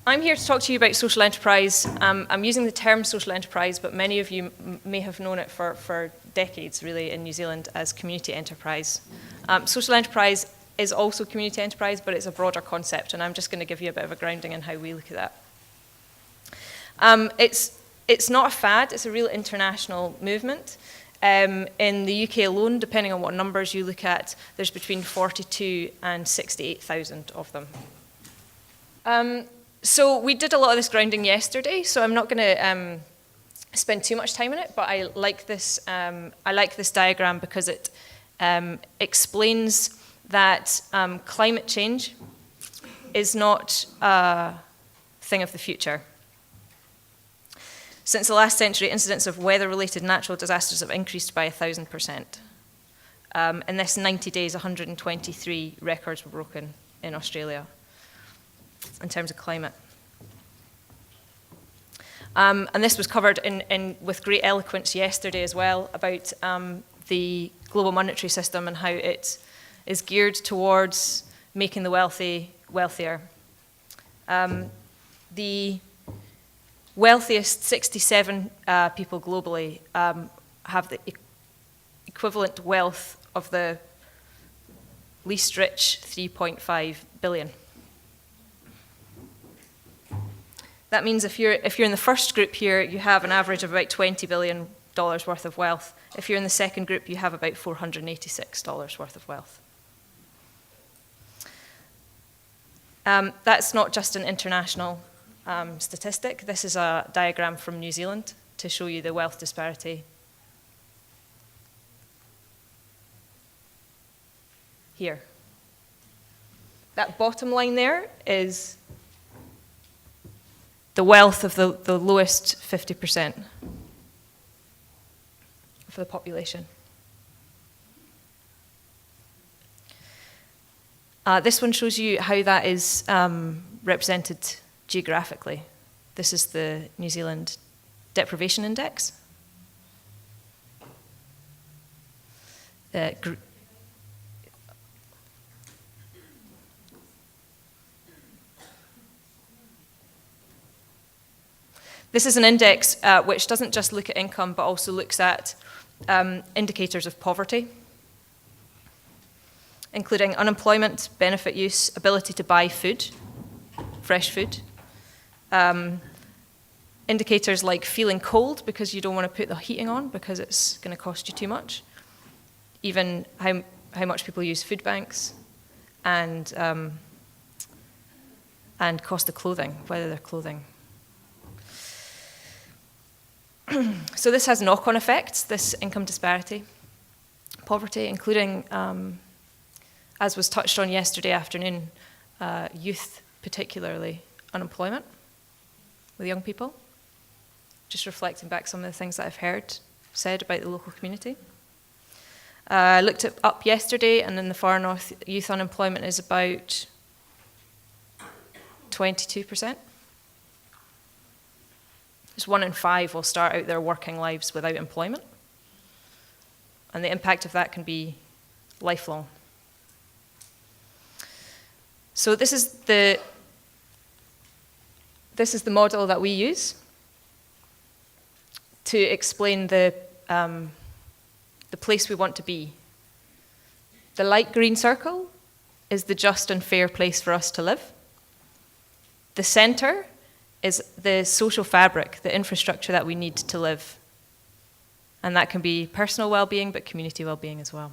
I'm here to talk to you about social enterprise. I'm using the term social enterprise, but many of you may have known it for decades, really, in New Zealand as community enterprise. Social enterprise is also community enterprise, but it's a broader concept, and I'm just going to give you a bit of a grounding in how we look at that. It's not a fad, it's a real international movement. In the UK alone, depending on what numbers you look at, there's between 42 and 68,000 of them. So we did a lot of this grounding yesterday, so I'm not going to spend too much time on it, but I like this diagram because it explains that climate change is not a thing of the future. Since the last century, incidents of weather-related natural disasters have increased by 1,000%. In this 90 days, 123 records were broken in Australia in terms of climate. And this was covered with great eloquence yesterday as well about the global monetary system and how it is geared towards making the wealthy wealthier. The wealthiest 67 people globally have the equivalent wealth of the least rich 3.5 billion. That means if you're in the first group here, you have an average of about $20 billion worth of wealth. If you're in the second group, you have about $486 worth of wealth. That's not just an international statistic. This is a diagram from New Zealand to show you the wealth disparity. Here. That bottom line there is the wealth of the lowest 50% of the population. This one shows you how that is represented geographically. This is the New Zealand Deprivation Index. This is an index which doesn't just look at income, but also looks at indicators of poverty, including unemployment, benefit use, ability to buy food, fresh food, indicators like feeling cold because you don't want to put the heating on because it's going to cost you too much, even how much people use food banks, and cost of clothing, whether they're clothing. So this has knock-on effects, this income disparity, poverty, including, as was touched on yesterday afternoon, youth, particularly unemployment with young people. Just reflecting back some of the things that I've heard said about the local community. I looked it up yesterday, and in the far north, youth unemployment is about 22%. Just 1 in 5 will start out their working lives without employment. And the impact of that can be lifelong. So this is the model that we use to explain the place we want to be. The light green circle is the just and fair place for us to live. The center is the social fabric, the infrastructure that we need to live. And that can be personal well-being, but community well-being as well.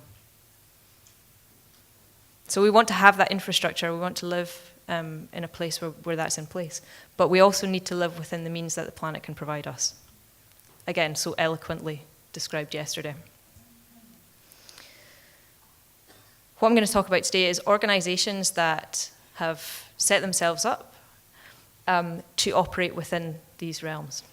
So we want to have that infrastructure. We want to live in a place where that's in place. But we also need to live within the means that the planet can provide us. Again, so eloquently described yesterday. What I'm going to talk about today is organizations that have set themselves up to operate within these realms.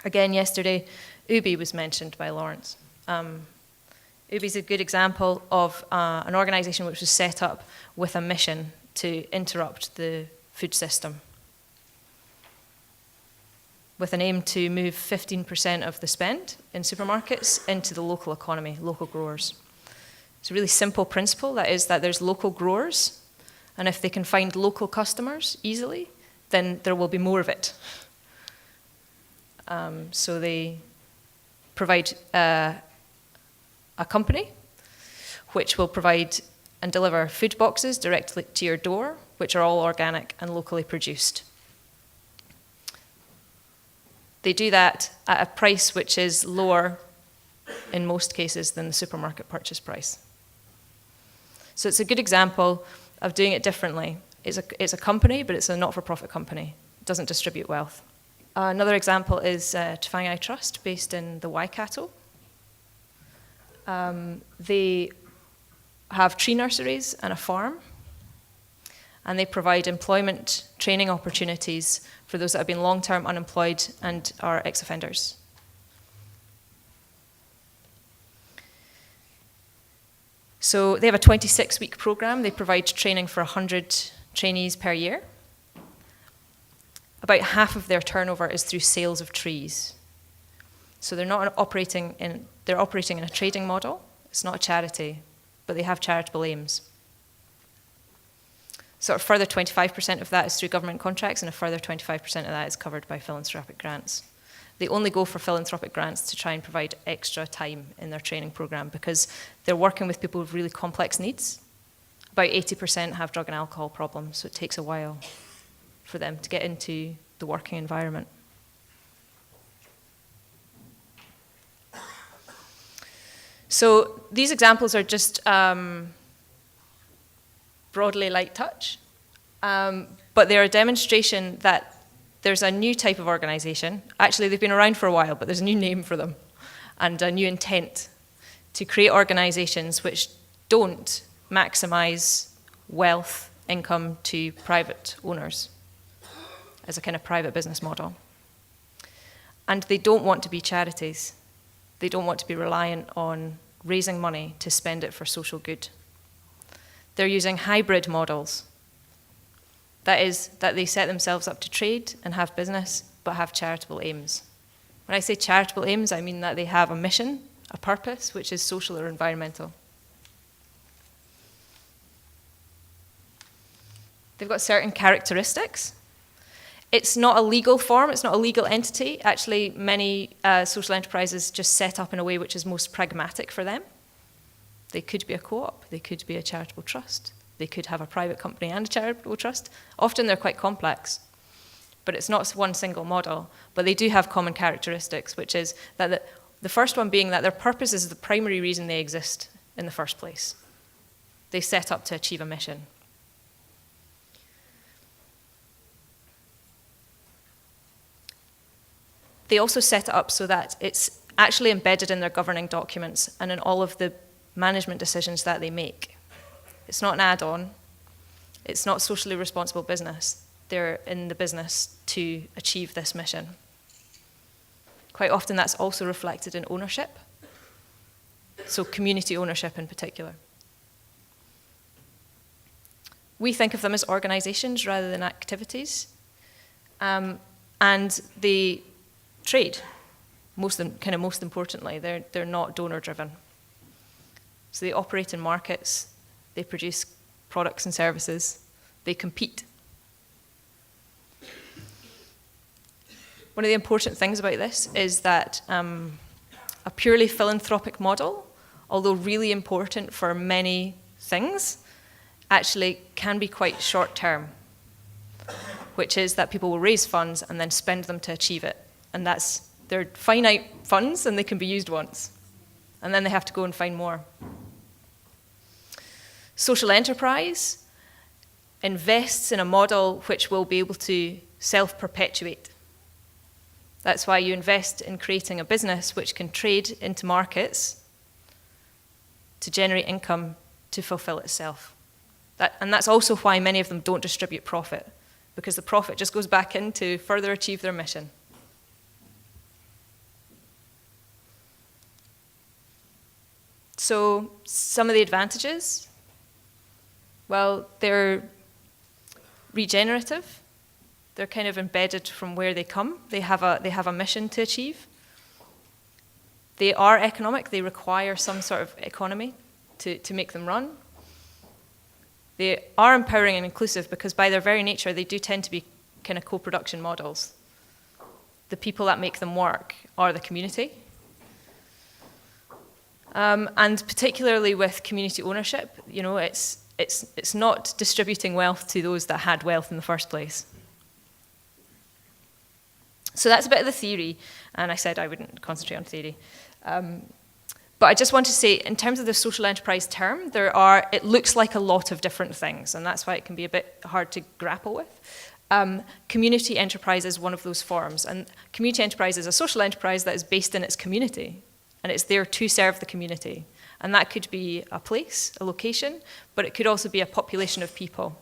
Again, yesterday, Ubi was mentioned by Lawrence. Ubi is a good example of an organization which was set up with a mission to interrupt the food system, with an aim to move 15% of the spend in supermarkets into the local economy, local growers. It's a really simple principle, that is that there's local growers And if they can find local customers easily, then there will be more of it. So they provide a company which will provide and deliver food boxes directly to your door, which are all organic and locally produced. They do that at a price which is lower, in most cases, than the supermarket purchase price. So it's a good example of doing it differently. It's a company, but it's a not-for-profit company. It doesn't distribute wealth. Another example is Dvanning Trust, based in the Waikato. They have tree nurseries and a farm, and they provide employment training opportunities for those that have been long-term unemployed and are ex-offenders. So they have a 26-week program. They provide training for 100 trainees per year. About half of their turnover is through sales of trees. So they're operating in a trading model. It's not a charity, but they have charitable aims. So a further 25% of that is through government contracts, and a further 25% of that is covered by philanthropic grants. They only go for philanthropic grants to try and provide extra time in their training program because they're working with people with really complex needs. About 80% have drug and alcohol problems, so it takes a while for them to get into the working environment. So these examples are just broadly light touch, but they're a demonstration that there's a new type of organization. Actually, they've been around for a while, but there's a new name for them and a new intent to create organizations which don't maximize wealth, income to private owners as a kind of private business model. And they don't want to be charities. They don't want to be reliant on raising money to spend it for social good. They're using hybrid models. That is, that they set themselves up to trade and have business, but have charitable aims. When I say charitable aims, I mean that they have a mission, a purpose, which is social or environmental. They've got certain characteristics. It's not a legal form, it's not a legal entity. Actually, many social enterprises just set up in a way which is most pragmatic for them. They could be a co-op, they could be a charitable trust, they could have a private company and a charitable trust. Often they're quite complex, but it's not one single model. But they do have common characteristics, which is that the first one being that their purpose is the primary reason they exist in the first place. They set up to achieve a mission. They also set it up so that it's actually embedded in their governing documents and in all of the management decisions that they make. It's not an add-on. It's not socially responsible business. They're in the business to achieve this mission. Quite often that's also reflected in ownership, so community ownership in particular. We think of them as organizations rather than activities, and they trade, most importantly. They're not donor-driven. So they operate in markets, they produce products and services, they compete. One of the important things about this is that a purely philanthropic model, although really important for many things, actually can be quite short-term, which is that people will raise funds and then spend them to achieve it. And they're finite funds and they can be used once. And then they have to go and find more. Social enterprise invests in a model which will be able to self-perpetuate. That's why you invest in creating a business which can trade into markets to generate income to fulfill itself. And that's also why many of them don't distribute profit, because the profit just goes back in to further achieve their mission. So some of the advantages, well, they're regenerative. They're kind of embedded from where they come. They have a mission to achieve. They are economic. They require some sort of economy to make them run. They are empowering and inclusive because by their very nature, they do tend to be kind of co-production models. The people that make them work are the community. And particularly with community ownership, you know, it's not distributing wealth to those that had wealth in the first place. So that's a bit of the theory, and I said I wouldn't concentrate on theory. But I just want to say, in terms of the social enterprise term, it looks like a lot of different things, and that's why it can be a bit hard to grapple with. Community enterprise is one of those forms, and community enterprise is a social enterprise that is based in its community, and it's there to serve the community. And that could be a place, a location, but it could also be a population of people.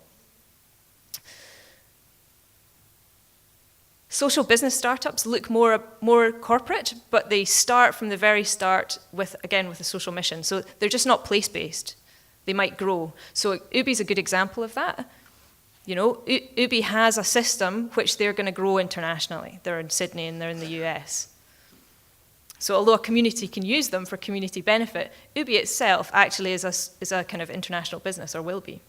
Social business startups look more corporate, but they start from the very start with a social mission. So they're just not place-based. They might grow. So Ubi's a good example of that. You know, Ubi has a system which they're going to grow internationally. They're in Sydney and they're in the US. So although a community can use them for community benefit, Ubi itself actually is a kind of international business, or will be.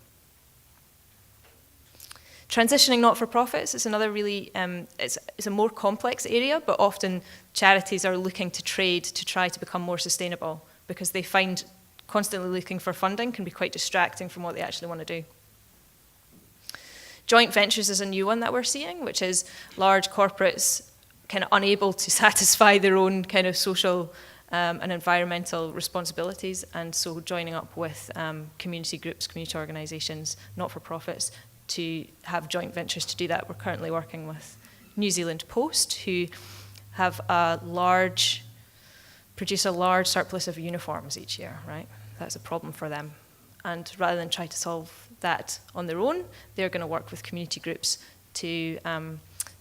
Transitioning not-for-profits is another really, it's a more complex area, but often charities are looking to trade to try to become more sustainable because they find constantly looking for funding can be quite distracting from what they actually want to do. Joint ventures is a new one that we're seeing, which is large corporates kind of unable to satisfy their own kind of social and environmental responsibilities, and so joining up with community groups, community organisations, not-for-profits, to have joint ventures to do that. We're currently working with New Zealand Post, who have produce a large surplus of uniforms each year, right? That's a problem for them. And rather than try to solve that on their own, they're going to work with community groups to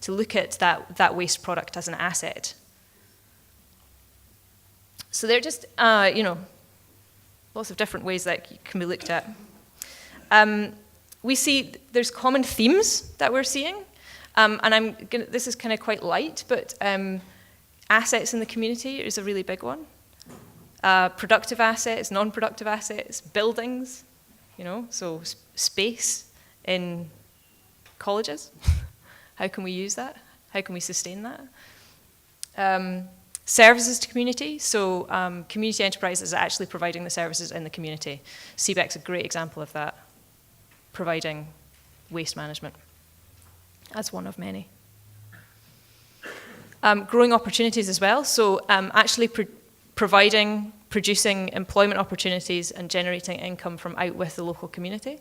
look at that waste product as an asset. So they're just, lots of different ways that can be looked at. We see there's common themes that we're seeing, and this is kind of quite light, but assets in the community is a really big one. Productive assets, non-productive assets, buildings, so space in colleges. How can we use that? How can we sustain that? Services to community, so community enterprise is actually providing the services in the community. CBEC's a great example of that, providing waste management as one of many. Growing opportunities as well, so actually producing employment opportunities and generating income from out with the local community.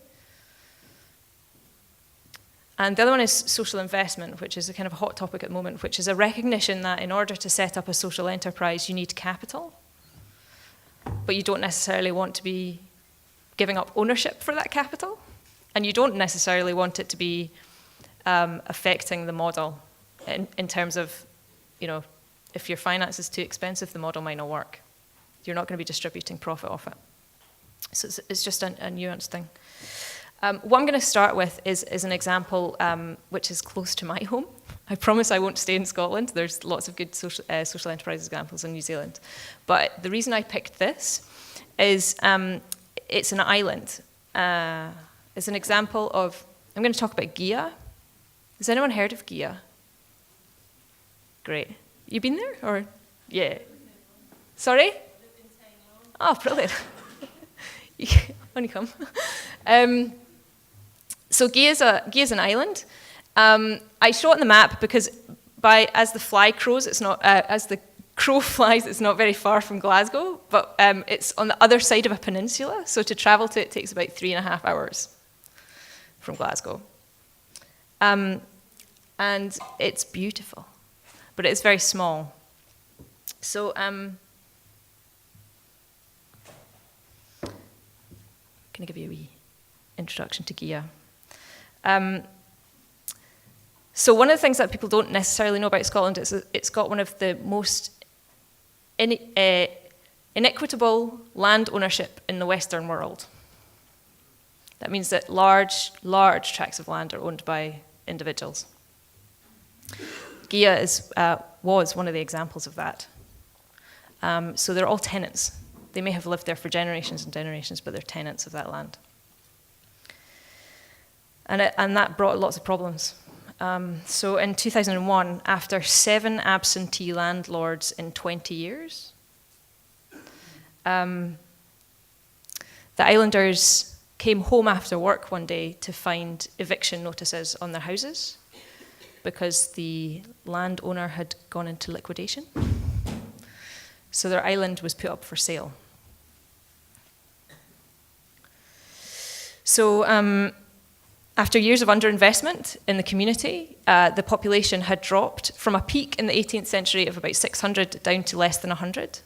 And the other one is social investment, which is a kind of hot topic at the moment, which is a recognition that in order to set up a social enterprise, you need capital, but you don't necessarily want to be giving up ownership for that capital, and you don't necessarily want it to be affecting the model in terms of, if your finance is too expensive, the model might not work. You're not going to be distributing profit off it. So it's just a nuanced thing. What I'm going to start with is an example which is close to my home. I promise I won't stay in Scotland. There's lots of good social enterprise examples in New Zealand. But the reason I picked this is it's an island. It's an example of, I'm going to talk about Gia. Has anyone heard of Gia? Great. You been there? Or yeah. Sorry? Oh, brilliant. When you come. So Gia's an island. I show it on the map because as the crow flies, it's not very far from Glasgow, but it's on the other side of a peninsula, so to travel to it takes about 3.5 hours from Glasgow. And it's beautiful, but it's very small. So I'm going to give you a wee introduction to Gia. So one of the things that people don't necessarily know about Scotland is it's got one of the most inequitable land ownership in the Western world. That means that large tracts of land are owned by individuals. Gia was one of the examples of that. So they're all tenants. They may have lived there for generations and generations, but they're tenants of that land. And that brought lots of problems. So in 2001, after 7 absentee landlords in 20 years, the islanders came home after work one day to find eviction notices on their houses because the landowner had gone into liquidation. So their island was put up for sale. So after years of underinvestment in the community, the population had dropped from a peak in the 18th century of about 600 down to less than 100.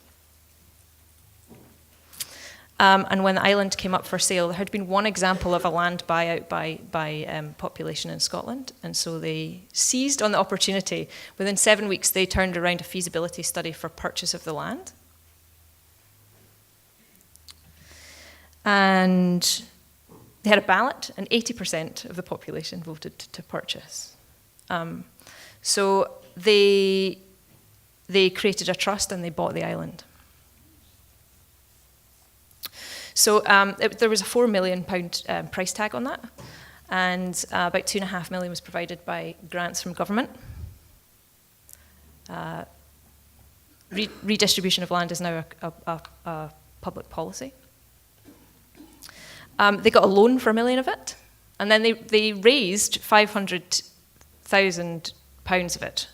And when the island came up for sale, there had been one example of a land buyout by population in Scotland, and so they seized on the opportunity. Within 7 weeks, they turned around a feasibility study for purchase of the land. And they had a ballot, and 80% of the population voted to purchase. So they created a trust and they bought the island. So there was a £4 million price tag on that, and about £2.5 million was provided by grants from government. Redistribution of land is now a public policy. They got a loan for £1 million of it, and then they raised £500,000 of it,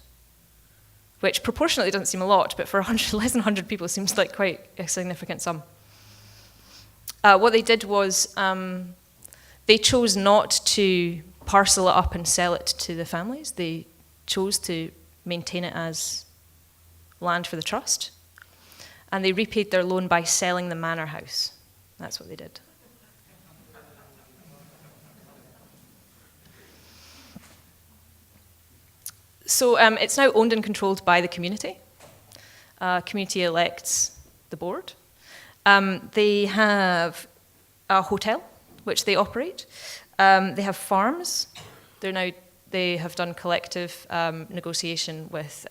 which proportionately doesn't seem a lot, but for less than 100 people seems like quite a significant sum. What they did was they chose not to parcel it up and sell it to the families. They chose to maintain it as land for the trust, and they repaid their loan by selling the manor house. That's what they did. So it's now owned and controlled by the community. Community elects the board. They have a hotel, which they operate. They have farms. They have done collective negotiation with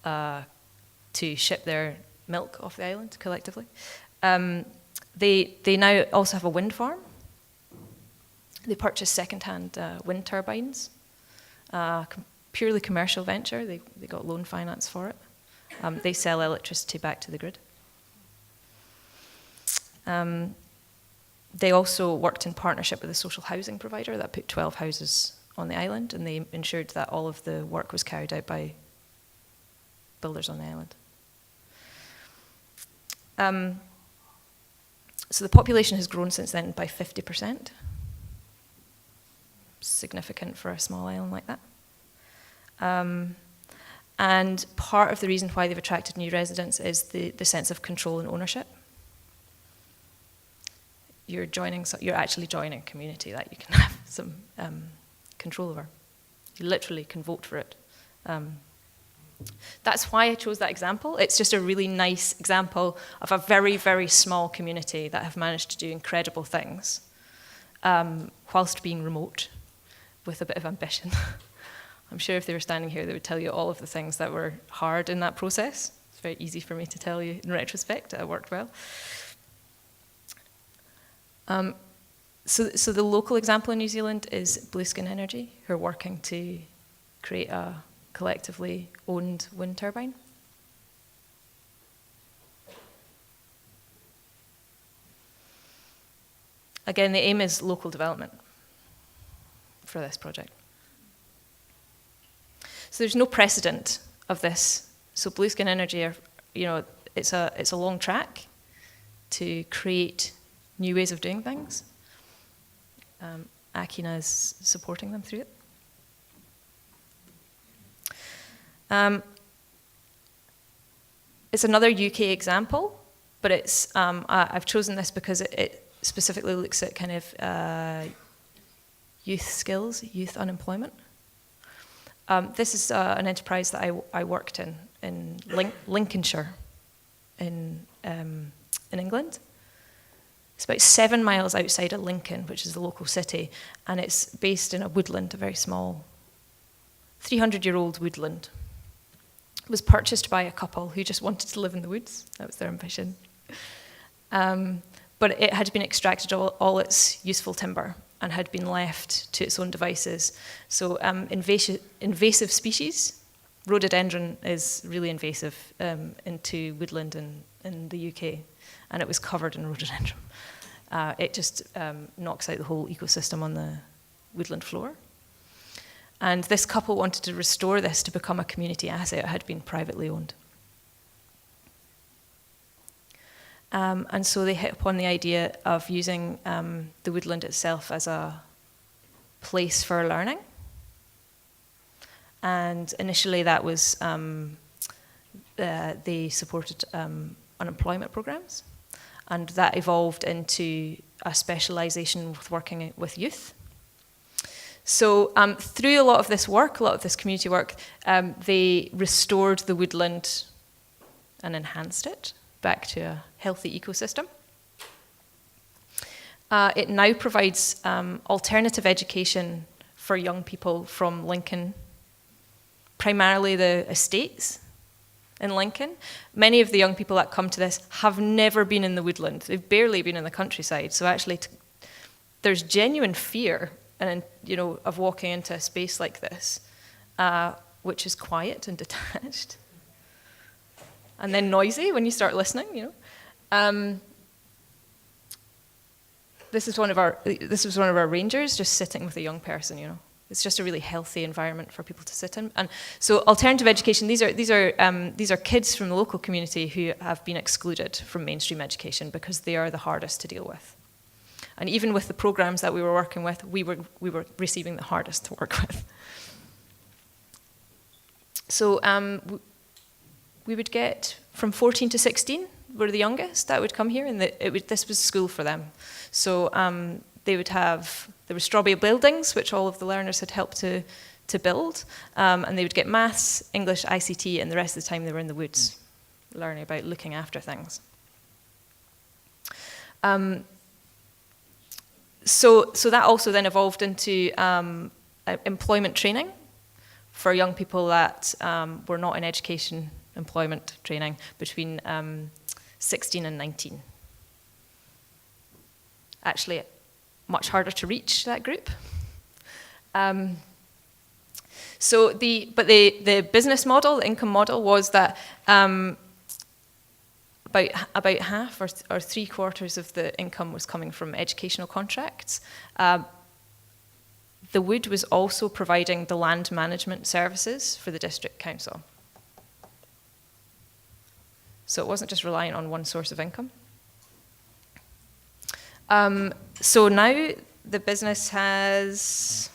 to ship their milk off the island collectively. They now also have a wind farm. They purchase second-hand wind turbines. Purely commercial venture. They got loan finance for it. They sell electricity back to the grid. They also worked in partnership with a social housing provider that put 12 houses on the island, and they ensured that all of the work was carried out by builders on the island. So the population has grown since then by 50%. Significant for a small island like that. And part of the reason why they've attracted new residents is the sense of control and ownership. You're actually joining a community that you can have some control over. You literally can vote for it. That's why I chose that example. It's just a really nice example of a very, very small community that have managed to do incredible things whilst being remote with a bit of ambition. I'm sure if they were standing here, they would tell you all of the things that were hard in that process. It's very easy for me to tell you in retrospect. It worked well. So the local example in New Zealand is Blueskin Energy, who are working to create a collectively owned wind turbine. Again, the aim is local development for this project. So there's no precedent of this. So Blueskin Energy it's a long track to create new ways of doing things. Akina is supporting them through it. It's another UK example, but I've chosen this because it specifically looks at kind of youth skills, youth unemployment. This is an enterprise that I worked in Lincolnshire, in England. It's about 7 miles outside of Lincoln, which is the local city, and it's based in a woodland, a very small 300-year-old woodland. It was purchased by a couple who just wanted to live in the woods. That was their ambition. But it had been extracted all its useful timber, and had been left to its own devices. So invasive species, rhododendron is really invasive into woodland in the UK, and it was covered in rhododendron. It just knocks out the whole ecosystem on the woodland floor. And this couple wanted to restore this to become a community asset. It had been privately owned. And so they hit upon the idea of using the woodland itself as a place for learning. And initially that was, they supported unemployment programs. And that evolved into a specialization with working with youth. So through a lot of this work, a lot of this community work, they restored the woodland and enhanced it back to a healthy ecosystem. It now provides alternative education for young people from Lincoln, primarily the estates in Lincoln. Many of the young people that come to this have never been in the woodland. They've barely been in the countryside. So actually, there's genuine fear of walking into a space like this, which is quiet and detached. And then noisy when you start listening, This is one of our rangers just sitting with a young person, It's just a really healthy environment for people to sit in. And so alternative education, these are kids from the local community who have been excluded from mainstream education because they are the hardest to deal with. And even with the programs that we were working with, we were receiving the hardest to work with. So we would get from 14 to 16 were the youngest that would come here, and this was school for them. So there were strawberry buildings, which all of the learners had helped to build, and they would get maths, English, ICT, and the rest of the time they were in the woods, learning about looking after things. So that also then evolved into employment training for young people that were not in education employment training between 16 and 19. Actually, much harder to reach that group. But the business model, the income model, was that about half or 3/4 of the income was coming from educational contracts. The Wood was also providing the land management services for the district council. So it wasn't just reliant on one source of income. So now the business has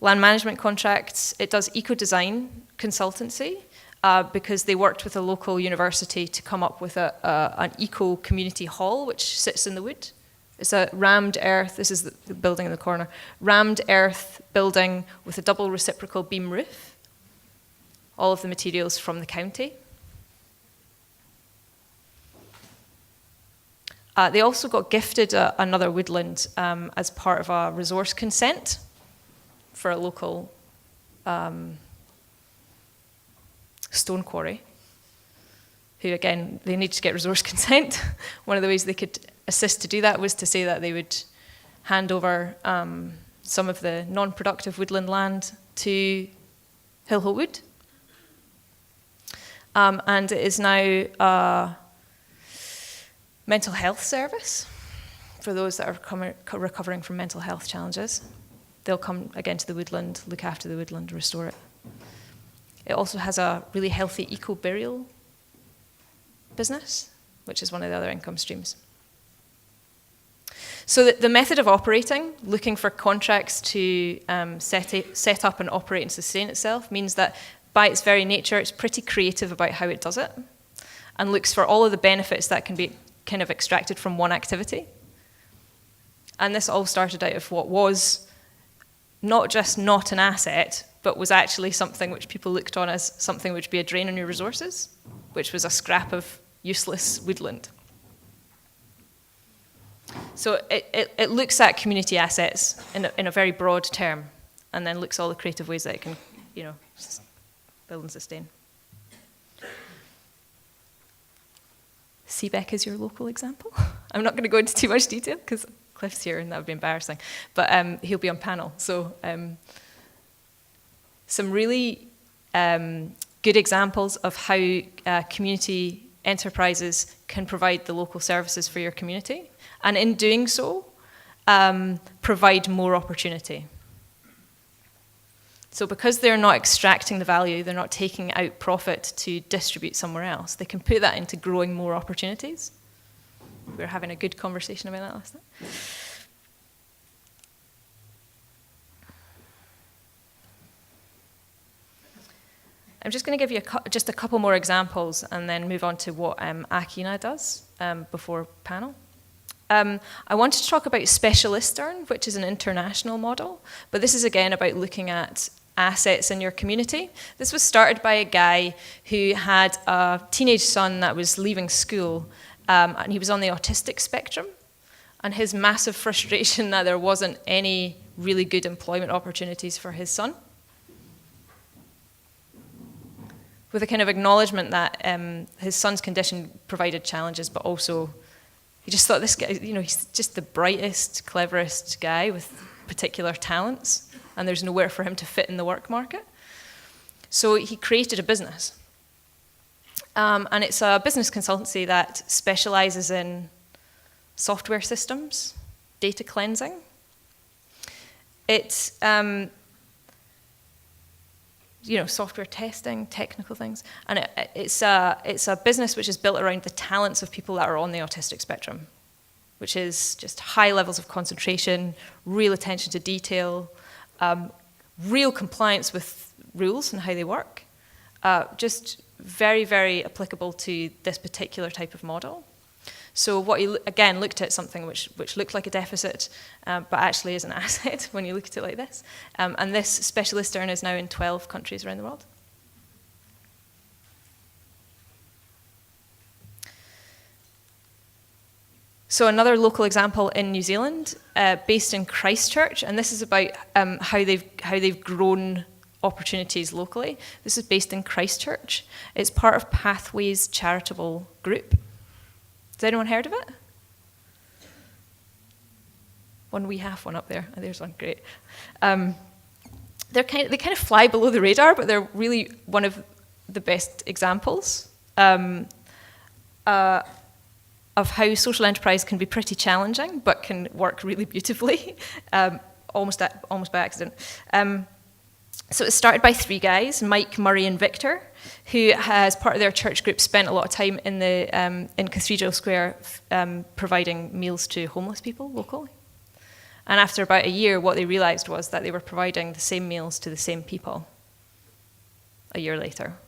land management contracts. It does eco-design consultancy because they worked with a local university to come up with an eco-community hall which sits in the Wood. It's a rammed earth, this is the building in the corner, rammed earth building with a double reciprocal beam roof. All of the materials from the county. They also got gifted another woodland as part of a resource consent for a local stone quarry, who again, they need to get resource consent. One of the ways they could assist to do that was to say that they would hand over some of the non-productive woodland land to Hill Wood. And it is now a mental health service for those that are recovering from mental health challenges. They'll come again to the woodland, look after the woodland, restore it. It also has a really healthy eco-burial business, which is one of the other income streams. So the method of operating, looking for contracts to set up and operate and sustain itself, means that by its very nature, it's pretty creative about how it does it, and looks for all of the benefits that can be kind of extracted from one activity. And this all started out of what was not just not an asset, but was actually something which people looked on as something which would be a drain on your resources, which was a scrap of useless woodland. So it looks at community assets in a very broad term, and then looks at all the creative ways that it can, build and sustain. Seebeck is your local example. I'm not going to go into too much detail because Cliff's here, and that would be embarrassing. But he'll be on panel. So some really good examples of how community enterprises can provide the local services for your community. And in doing so, provide more opportunity. So because they're not extracting the value, they're not taking out profit to distribute somewhere else, they can put that into growing more opportunities. We were having a good conversation about that last night. I'm just going to give you just a couple more examples and then move on to what Akina does before panel. I wanted to talk about Specialistern, which is an international model, but this is again about looking at assets in your community. This was started by a guy who had a teenage son that was leaving school, and he was on the autistic spectrum, and his massive frustration that there wasn't any really good employment opportunities for his son, with a kind of acknowledgement that his son's condition provided challenges, but also he just thought this guy, he's just the brightest, cleverest guy with particular talents, and there's nowhere for him to fit in the work market. So he created a business. And it's a business consultancy that specializes in software systems, data cleansing. It's software testing, technical things, and it's a business which is built around the talents of people that are on the autistic spectrum, which is just high levels of concentration, real attention to detail, real compliance with rules and how they work, just very, very applicable to this particular type of model. So what he, again, looked at something which looked like a deficit, but actually is an asset when you look at it like this. And this Specialistern is now in 12 countries around the world. So another local example in New Zealand, based in Christchurch, and this is about how they've grown opportunities locally. This is based in Christchurch. It's part of Pathways charitable group. Has anyone heard of it? We have one up there. Oh, there's one, great. They kind of fly below the radar, but they're really one of the best examples of how social enterprise can be pretty challenging, but can work really beautifully, almost by accident. So it started by 3 guys, Mike, Murray, and Victor, who, as part of their church group, spent a lot of time in Cathedral Square providing meals to homeless people locally. And after about a year, what they realized was that they were providing the same meals to the same people a year later,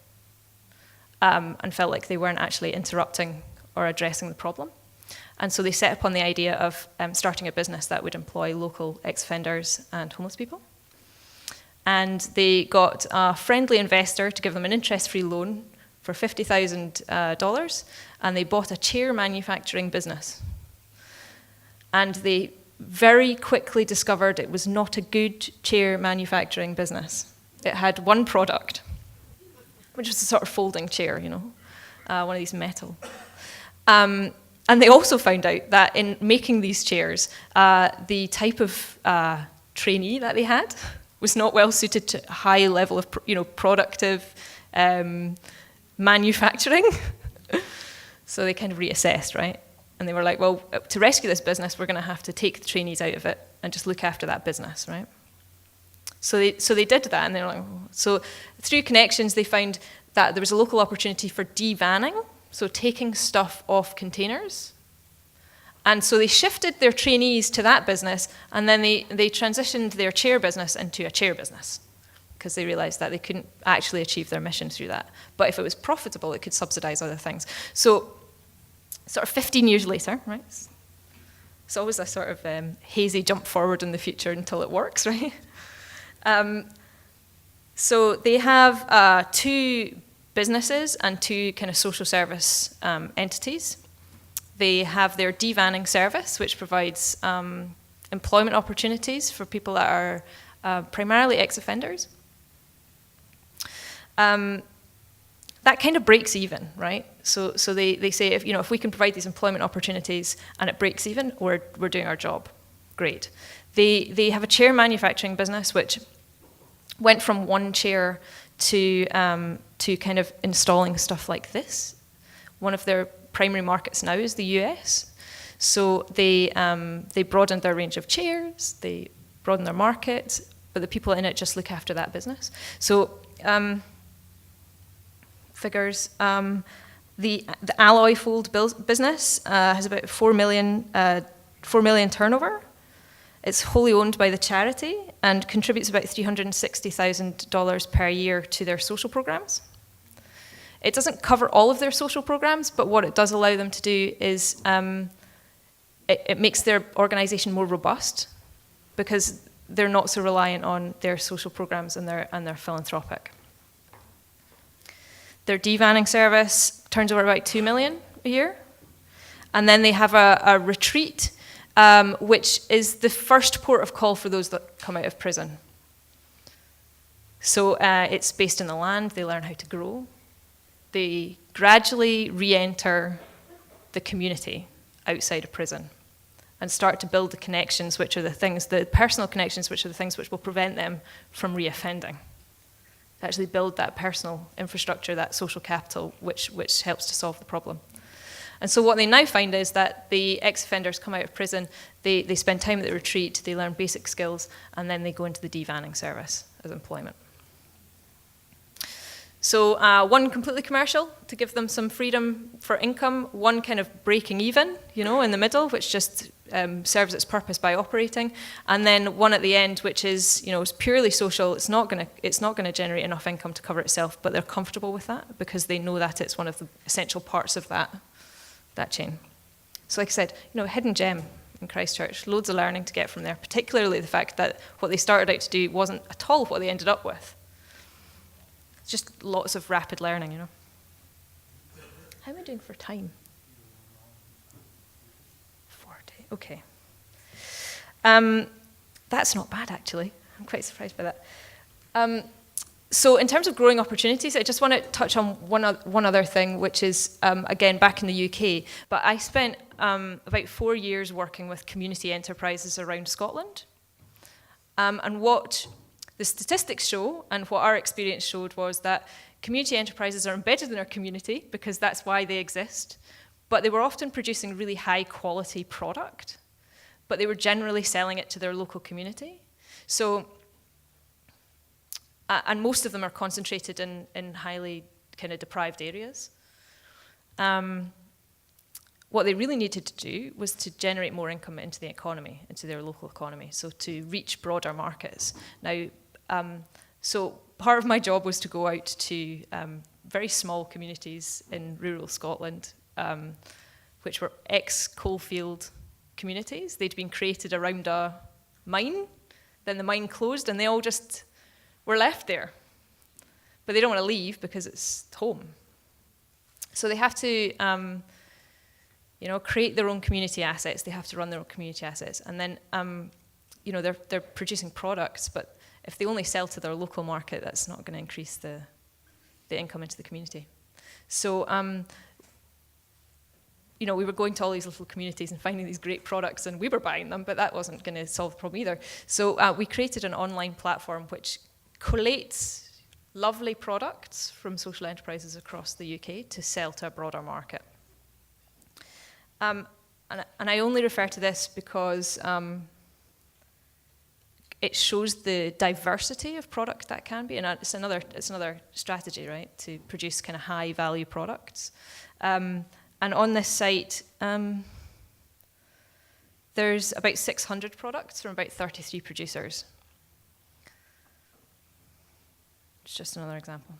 and felt like they weren't actually interrupting or addressing the problem. And so they set upon the idea of starting a business that would employ local ex-offenders and homeless people. And they got a friendly investor to give them an interest-free loan for $50,000, and they bought a chair manufacturing business. And they very quickly discovered it was not a good chair manufacturing business. It had one product, which was a sort of folding chair, one of these metal. And they also found out that in making these chairs, the type of trainee that they had was not well suited to a high level of productive manufacturing. So they kind of reassessed, right? And they were like, well, to rescue this business, we're going to have to take the trainees out of it and just look after that business, right? So they did that, and they were like, oh. So through connections, they found that there was a local opportunity for Dvanning, so taking stuff off containers. And so they shifted their trainees to that business, and then they transitioned their chair business into a chair business, because they realized that they couldn't actually achieve their mission through that. But if it was profitable, it could subsidize other things. So sort of 15 years later, right? It's always a sort of hazy jump forward in the future until it works, right? So they have 2 businesses and 2 kind of social service entities. They have their Dvanning service, which provides employment opportunities for people that are primarily ex-offenders. That kind of breaks even, right? So they say, if we can provide these employment opportunities and it breaks even, we're doing our job. Great. They have a chair manufacturing business which went from one chair to kind of installing stuff like this. One of their primary markets now is the US. So they broadened their range of chairs, they broadened their market, but the people in it just look after that business. So figures, the alloy fold business has about 4 million turnover. It's wholly owned by the charity and contributes about $360,000 per year to their social programs. It doesn't cover all of their social programs, but what it does allow them to do is it makes their organization more robust because they're not so reliant on their social programs and their philanthropic. Their Dvanning service turns over about 2 million a year. And then they have a retreat, which is the first port of call for those that come out of prison. So it's based in the land, they learn how to grow. They gradually re-enter the community outside of prison and start to build the connections, which are the personal connections, which are the things which will prevent them from re-offending. Actually build that personal infrastructure, that social capital, which helps to solve the problem. And so what they now find is that the ex-offenders come out of prison, they spend time at the retreat, they learn basic skills, and then they go into the Dvanning service as employment. So one completely commercial to give them some freedom for income, one kind of breaking even, in the middle, which just serves its purpose by operating, and then one at the end, which is, is purely social. It's not going to generate enough income to cover itself, but they're comfortable with that because they know that it's one of the essential parts of that chain. So, like I said, hidden gem in Christchurch, loads of learning to get from there. Particularly the fact that what they started out to do wasn't at all what they ended up with. Just lots of rapid learning, How am I doing for time? 40, okay. That's not bad, actually. I'm quite surprised by that. So in terms of growing opportunities, I just want to touch on one other thing, which is, again, back in the UK. But I spent about 4 years working with community enterprises around Scotland. And what the statistics show, and what our experience showed, was that community enterprises are embedded in our community because that's why they exist, but they were often producing really high quality product, but they were generally selling it to their local community. So, and most of them are concentrated in highly kind of deprived areas. What they really needed to do was to generate more income into the economy, into their local economy, so to reach broader markets. Now, so part of my job was to go out to very small communities in rural Scotland, which were ex-coalfield communities. They'd been created around a mine, then the mine closed, and they all just were left there. But they don't want to leave because it's home. So they have to create their own community assets. They have to run their own community assets. And then, they're producing products, but if they only sell to their local market, that's not going to increase the income into the community. So, we were going to all these little communities and finding these great products, and we were buying them, but that wasn't going to solve the problem either. So we created an online platform which collates lovely products from social enterprises across the UK to sell to a broader market. And I only refer to this because it shows the diversity of product that can be, and it's another strategy, right, to produce kind of high value products. And on this site, there's about 600 products from about 33 producers. It's just another example.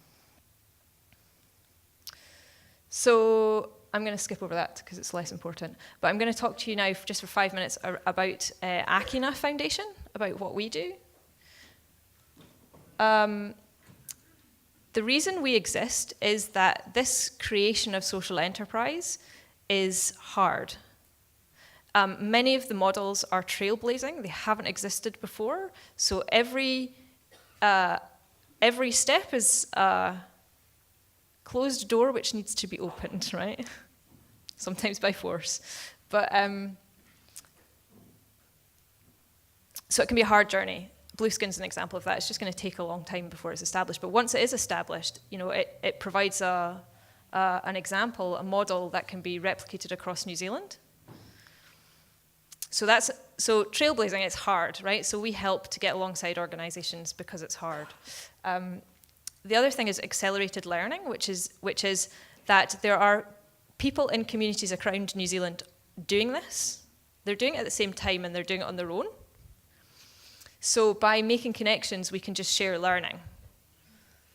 So I'm going to skip over that because it's less important. But I'm going to talk to you now just for 5 minutes about Akina Foundation, about what we do. The reason we exist is that this creation of social enterprise is hard. Many of the models are trailblazing. They haven't existed before. So every step is a closed door which needs to be opened, right? Sometimes by force. But So it can be a hard journey. Blueskin's an example of that. It's just going to take a long time before it's established. But once it is established, it provides an example, a model that can be replicated across New Zealand. So trailblazing, it's hard, right? So we help to get alongside organizations because it's hard. The other thing is accelerated learning, which is that there are people in communities around New Zealand doing this. They're doing it at the same time and they're doing it on their own. So by making connections, we can just share learning.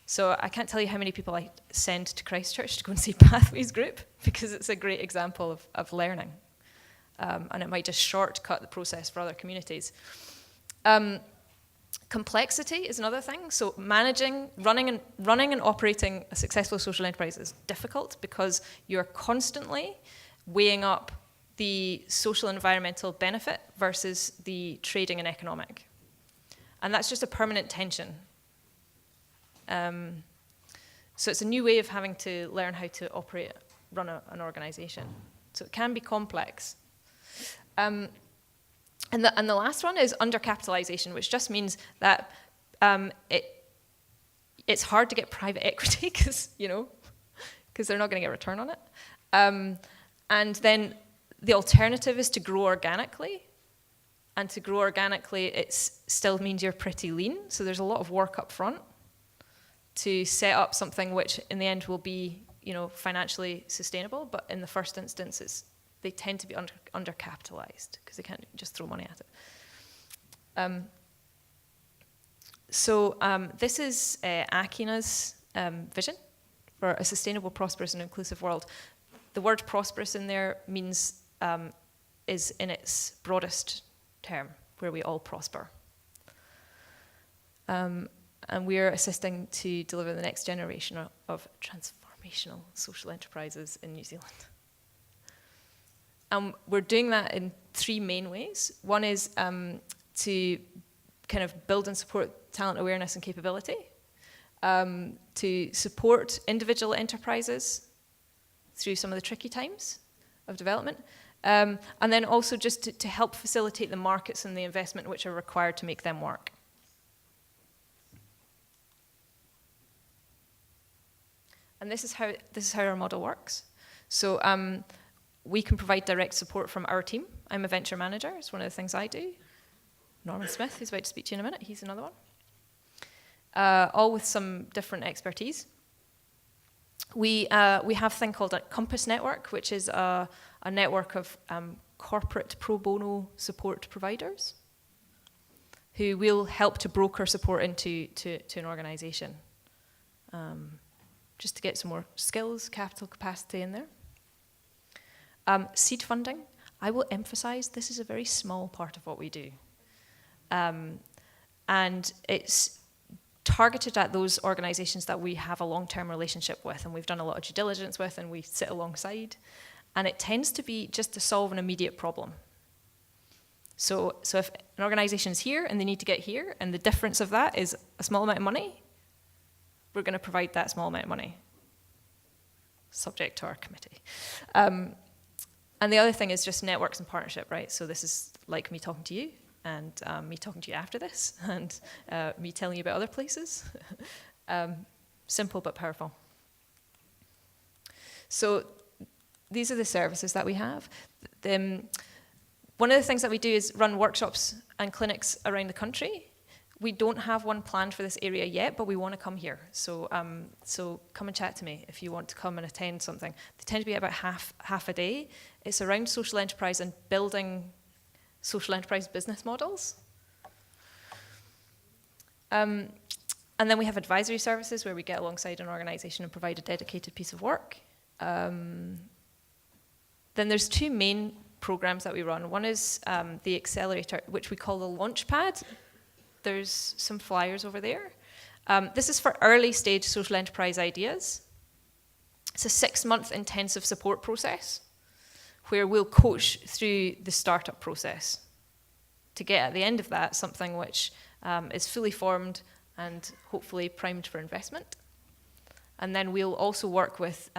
So I can't tell you how many people I send to Christchurch to go and see Pathways Group, because it's a great example of learning. And it might just shortcut the process for other communities. Complexity is another thing. So running and operating a successful social enterprise is difficult because you're constantly weighing up the social and environmental benefit versus the trading and economic. And that's just a permanent tension. So it's a new way of having to learn how to run an organization. So it can be complex. And the last one is undercapitalization, which just means that it's hard to get private equity because they're not going to get a return on it. And then the alternative is to grow organically. And to grow organically, it still means you're pretty lean. So there's a lot of work up front to set up something which in the end will be financially sustainable. But in the first instance, they tend to be undercapitalized because they can't just throw money at it. So this is Akina's vision for a sustainable, prosperous, and inclusive world. The word prosperous in there means is in its broadest term, where we all prosper. And we're assisting to deliver the next generation of transformational social enterprises in New Zealand. We're doing that in three main ways. One is to kind of build and support talent awareness and capability, to support individual enterprises through some of the tricky times of development, and then also just to help facilitate the markets and the investment which are required to make them work. And this is how our model works. So we can provide direct support from our team. I'm a venture manager. It's one of the things I do. Norman Smith, who's about to speak to you in a minute, he's another one. All with some different expertise. We have a thing called a Compass Network, which is a network of corporate pro bono support providers who will help to broker support into an organization, just to get some more skills, capital capacity in there. Seed funding, I will emphasize this is a very small part of what we do. And it's targeted at those organizations that we have a long-term relationship with and we've done a lot of due diligence with and we sit alongside. And it tends to be just to solve an immediate problem. So if an organization is here and they need to get here and the difference of that is a small amount of money, we're going to provide that small amount of money, subject to our committee. And the other thing is just networks and partnership, right? So this is like me talking to you, and me talking to you after this, and me telling you about other places. Simple but powerful. So these are the services that we have. One of the things that we do is run workshops and clinics around the country. We don't have one planned for this area yet, but we want to come here. So come and chat to me if you want to come and attend something. They tend to be about half a day. It's around social enterprise and building social enterprise business models. And then we have advisory services where we get alongside an organization and provide a dedicated piece of work. Then there's two main programs that we run. One is the Accelerator, which we call the Launchpad. There's some flyers over there. This is for early stage social enterprise ideas. It's a 6-month intensive support process where we'll coach through the startup process to get at the end of that something which is fully formed and hopefully primed for investment. And then we'll also work with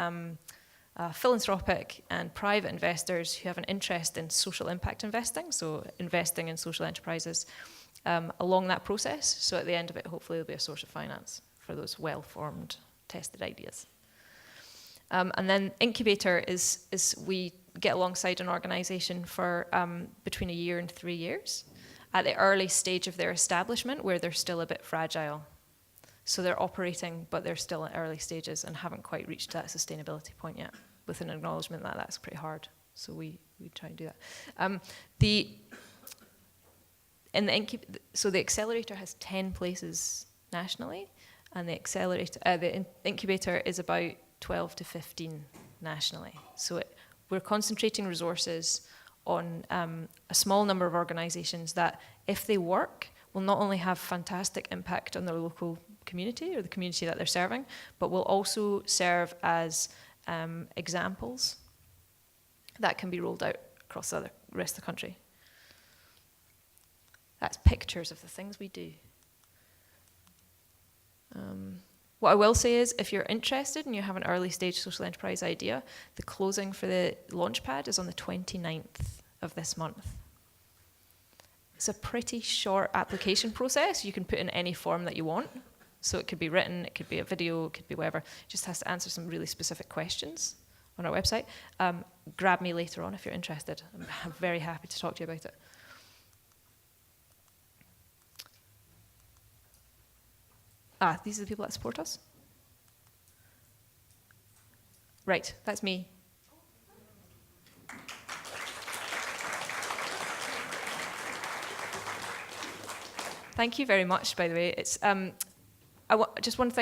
philanthropic and private investors who have an interest in social impact investing, so investing in social enterprises along that process. So at the end of it, hopefully there'll be a source of finance for those well-formed, tested ideas. And then Incubator is we get alongside an organisation for between a year and 3 years at the early stage of their establishment where they're still a bit fragile. So they're operating, but they're still at early stages and haven't quite reached that sustainability point yet, with an acknowledgement that that's pretty hard. So we try and do that. So the Accelerator has 10 places nationally, and the Incubator is about 12 to 15 nationally. So we're concentrating resources on a small number of organisations that, if they work, will not only have fantastic impact on their local community or the community that they're serving, but will also serve as examples that can be rolled out across the rest of the country. That's pictures of the things we do. What I will say is, if you're interested and you have an early stage social enterprise idea, the closing for the Launchpad is on the 29th of this month. It's a pretty short application process. You can put in any form that you want. So it could be written, it could be a video, it could be whatever. It just has to answer some really specific questions on our website. Grab me later on if you're interested. I'm very happy to talk to you about it. These are the people that support us? Right, that's me. Thank you very much, by the way. It's just one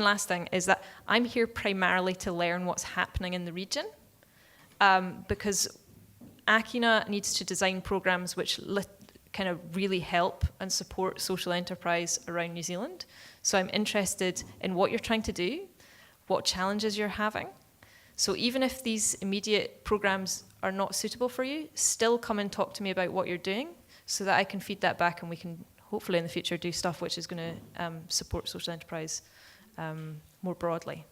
last thing is that I'm here primarily to learn what's happening in the region, because Akina needs to design programs which kind of really help and support social enterprise around New Zealand. So I'm interested in what you're trying to do, what challenges you're having. So even if these immediate programs are not suitable for you, still come and talk to me about what you're doing so that I can feed that back and we can hopefully in the future do stuff which is going to support social enterprise more broadly.